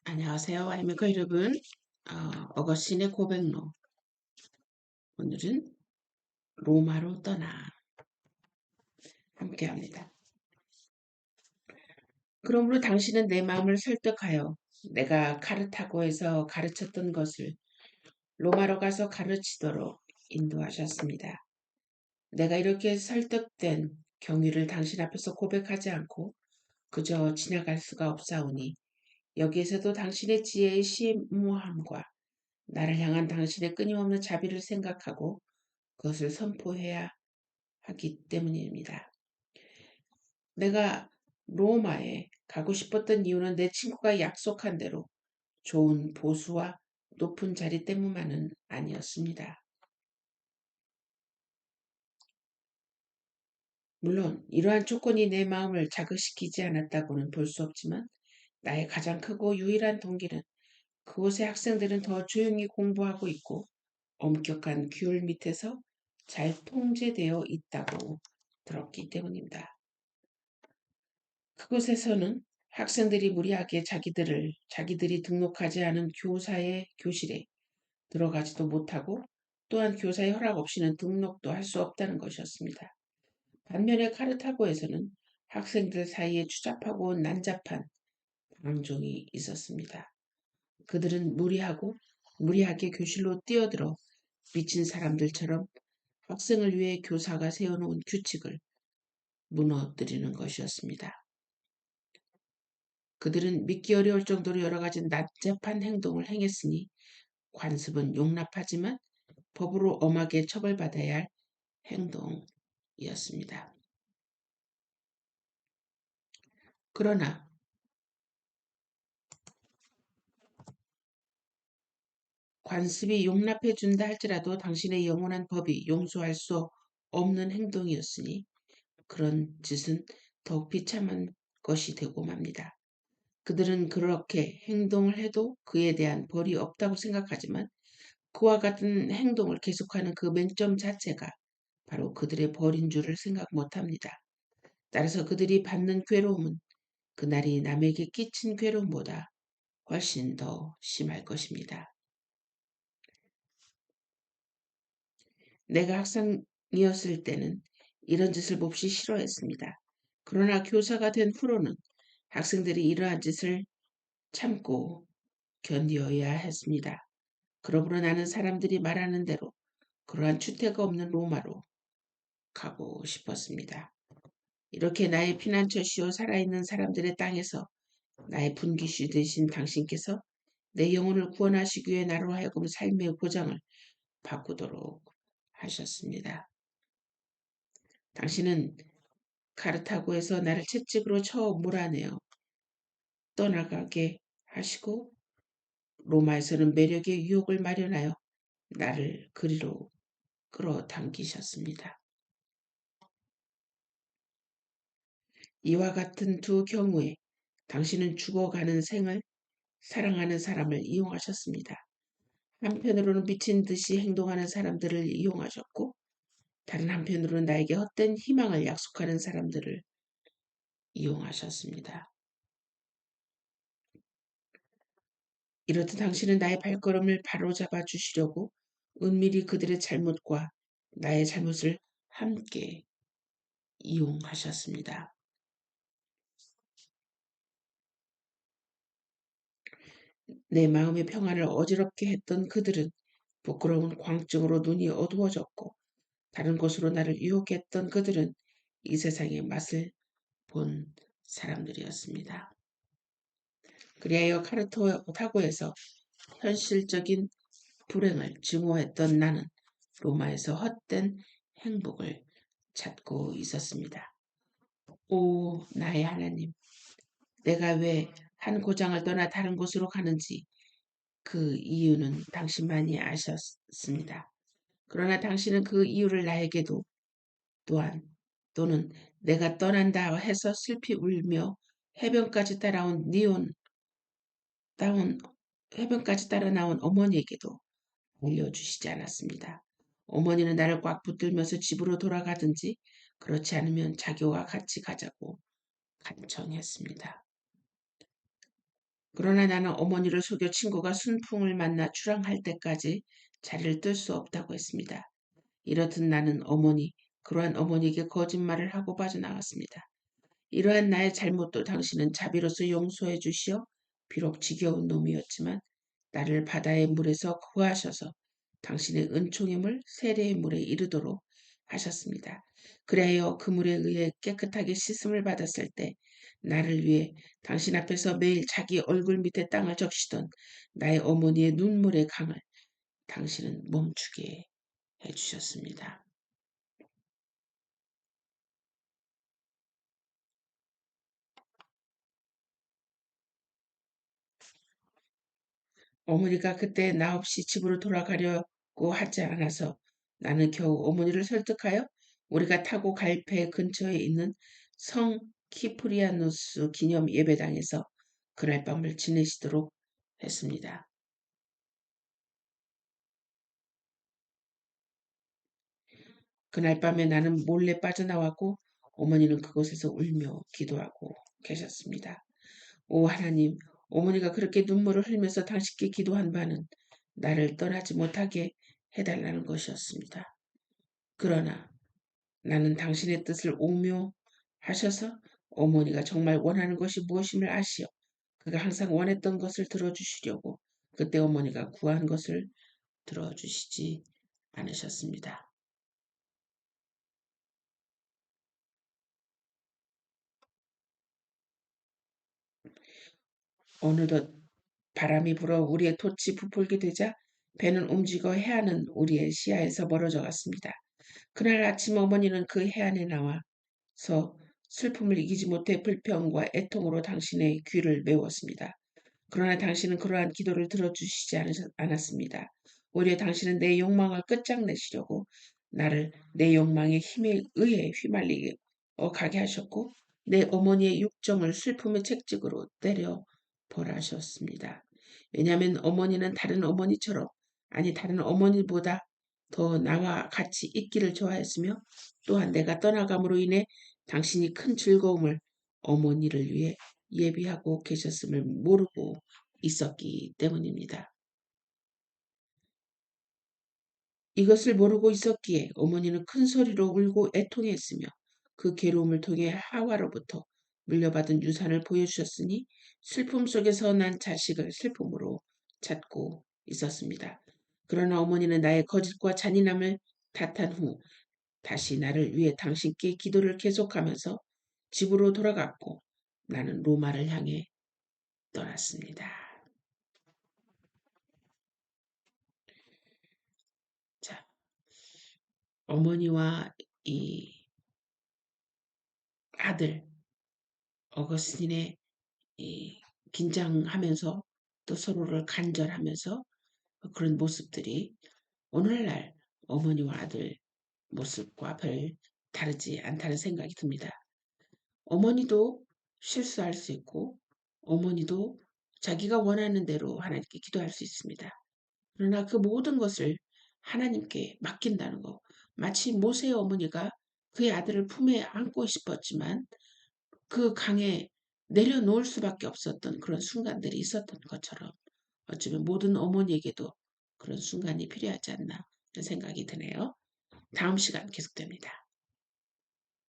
안녕하세요. 와이메커 여러분. 어거스틴의 고백로. 오늘은 로마로 떠나 함께합니다. 그러므로 당신은 내 마음을 설득하여 내가 카르타고에서 가르쳤던 것을 로마로 가서 가르치도록 인도하셨습니다. 내가 이렇게 설득된 경위를 당신 앞에서 고백하지 않고 그저 지나갈 수가 없사오니 여기에서도 당신의 지혜의 심무함과 나를 향한 당신의 끊임없는 자비를 생각하고 그것을 선포해야 하기 때문입니다. 내가 로마에 가고 싶었던 이유는 내 친구가 약속한 대로 좋은 보수와 높은 자리 때문만은 아니었습니다. 물론 이러한 조건이 내 마음을 자극시키지 않았다고는 볼 수 없지만 나의 가장 크고 유일한 동기는 그곳의 학생들은 더 조용히 공부하고 있고 엄격한 규율 밑에서 잘 통제되어 있다고 들었기 때문입니다. 그곳에서는 학생들이 무리하게 자기들이 등록하지 않은 교사의 교실에 들어가지도 못하고 또한 교사의 허락 없이는 등록도 할 수 없다는 것이었습니다. 반면에 카르타고에서는 학생들 사이에 추잡하고 난잡한 방종이 있었습니다. 그들은 무리하게 교실로 뛰어들어 미친 사람들처럼 학생을 위해 교사가 세워놓은 규칙을 무너뜨리는 것이었습니다. 그들은 믿기 어려울 정도로 여러 가지 난잡한 행동을 행했으니 관습은 용납하지만 법으로 엄하게 처벌받아야 할 행동이었습니다. 그러나 관습이 용납해 준다 할지라도 당신의 영원한 법이 용서할 수 없는 행동이었으니 그런 짓은 더욱 비참한 것이 되고 맙니다. 그들은 그렇게 행동을 해도 그에 대한 벌이 없다고 생각하지만 그와 같은 행동을 계속하는 그 맹점 자체가 바로 그들의 벌인 줄을 생각 못합니다. 따라서 그들이 받는 괴로움은 그날이 남에게 끼친 괴로움보다 훨씬 더 심할 것입니다. 내가 학생이었을 때는 이런 짓을 몹시 싫어했습니다. 그러나 교사가 된 후로는 학생들이 이러한 짓을 참고 견디어야 했습니다. 그러므로 나는 사람들이 말하는 대로 그러한 추태가 없는 로마로 가고 싶었습니다. 이렇게 나의 피난처시오 살아있는 사람들의 땅에서 나의 분기시 되신 당신께서 내 영혼을 구원하시기 위해 나로 하여금 삶의 보장을 바꾸도록 하셨습니다. 당신은 카르타고에서 나를 채찍으로 쳐 몰아내어 떠나가게 하시고 로마에서는 매력의 유혹을 마련하여 나를 그리로 끌어당기셨습니다. 이와 같은 두 경우에 당신은 죽어가는 생을 사랑하는 사람을 이용하셨습니다. 한편으로는 미친 듯이 행동하는 사람들을 이용하셨고 다른 한편으로는 나에게 헛된 희망을 약속하는 사람들을 이용하셨습니다. 이렇듯 당신은 나의 발걸음을 바로잡아 주시려고 은밀히 그들의 잘못과 나의 잘못을 함께 이용하셨습니다. 내 마음의 평안을 어지럽게 했던 그들은 부끄러운 광증으로 눈이 어두워졌고 다른 곳으로 나를 유혹했던 그들은 이 세상의 맛을 본 사람들이었습니다. 그리하여 카르타고에서 현실적인 불행을 증오했던 나는 로마에서 헛된 행복을 찾고 있었습니다. 오, 나의 하나님, 내가 왜 한 고장을 떠나 다른 곳으로 가는지 그 이유는 당신만이 아셨습니다. 그러나 당신은 그 이유를 나에게도 또한 또는 내가 떠난다 해서 슬피 울며 해변까지 따라온 따온 해변까지 따라 나온 어머니에게도 알려주시지 않았습니다. 어머니는 나를 꽉 붙들면서 집으로 돌아가든지 그렇지 않으면 자기와 같이 가자고 간청했습니다. 그러나 나는 어머니를 속여 친구가 순풍을 만나 출항할 때까지 자리를 뜰 수 없다고 했습니다. 이렇듯 나는 그러한 어머니에게 거짓말을 하고 빠져나갔습니다. 이러한 나의 잘못도 당신은 자비로서 용서해 주시어 비록 지겨운 놈이었지만 나를 바다의 물에서 구하셔서 당신의 은총의 물, 세례의 물에 이르도록 하셨습니다. 그래야 그 물에 의해 깨끗하게 씻음을 받았을 때 나를 위해 당신 앞에서 매일 자기 얼굴 밑에 땅을 적시던 나의 어머니의 눈물의 강을 당신은 멈추게 해주셨습니다. 어머니가 그때 나 없이 집으로 돌아가려고 하지 않아서 나는 겨우 어머니를 설득하여 우리가 타고 갈 배 근처에 있는 성 키프리아누스 기념 예배당에서 그날 밤을 지내시도록 했습니다. 그날 밤에 나는 몰래 빠져나왔고 어머니는 그곳에서 울며 기도하고 계셨습니다. 오 하나님, 어머니가 그렇게 눈물을 흘면서 당신께 기도한 바는 나를 떠나지 못하게 해달라는 것이었습니다. 그러나 나는 당신의 뜻을 옹묘하셔서 어머니가 정말 원하는 것이 무엇임을 아시어 그가 항상 원했던 것을 들어주시려고 그때 어머니가 구한 것을 들어주시지 않으셨습니다. 어느덧 바람이 불어 우리의 돛이 부풀게 되자 배는 움직여 해안은 우리의 시야에서 멀어져 갔습니다. 그날 아침 어머니는 그 해안에 나와서 슬픔을 이기지 못해 불평과 애통으로 당신의 귀를 메웠습니다. 그러나 당신은 그러한 기도를 들어주시지 않았습니다. 오히려 당신은 내 욕망을 끝장내시려고 나를 내 욕망의 힘에 의해 휘말리게 가게 하셨고 내 어머니의 육정을 슬픔의 책찍으로 때려 벌하셨습니다. 왜냐하면 어머니는 다른 어머니보다 더 나와 같이 있기를 좋아했으며 또한 내가 떠나감으로 인해 당신이 큰 즐거움을 어머니를 위해 예비하고 계셨음을 모르고 있었기 때문입니다. 이것을 모르고 있었기에 어머니는 큰 소리로 울고 애통했으며 그 괴로움을 통해 하와로부터 물려받은 유산을 보여주셨으니 슬픔 속에서 난 자식을 슬픔으로 찾고 있었습니다. 그러나 어머니는 나의 거짓과 잔인함을 탓한 후 다시 나를 위해 당신께 기도를 계속하면서 집으로 돌아갔고 나는 로마를 향해 떠났습니다. 자, 어머니와 이 아들 어거스틴의 이 긴장하면서 또 서로를 간절하면서 그런 모습들이 오늘날 어머니와 아들 모습과 별 다르지 않다는 생각이 듭니다. 어머니도 실수할 수 있고 어머니도 자기가 원하는 대로 하나님께 기도할 수 있습니다. 그러나 그 모든 것을 하나님께 맡긴다는 거. 마치 모세의 어머니가 그의 아들을 품에 안고 싶었지만 그 강에 내려놓을 수밖에 없었던 그런 순간들이 있었던 것처럼 어쩌면 모든 어머니에게도 그런 순간이 필요하지 않나 하는 생각이 드네요. 다음 시간 계속됩니다.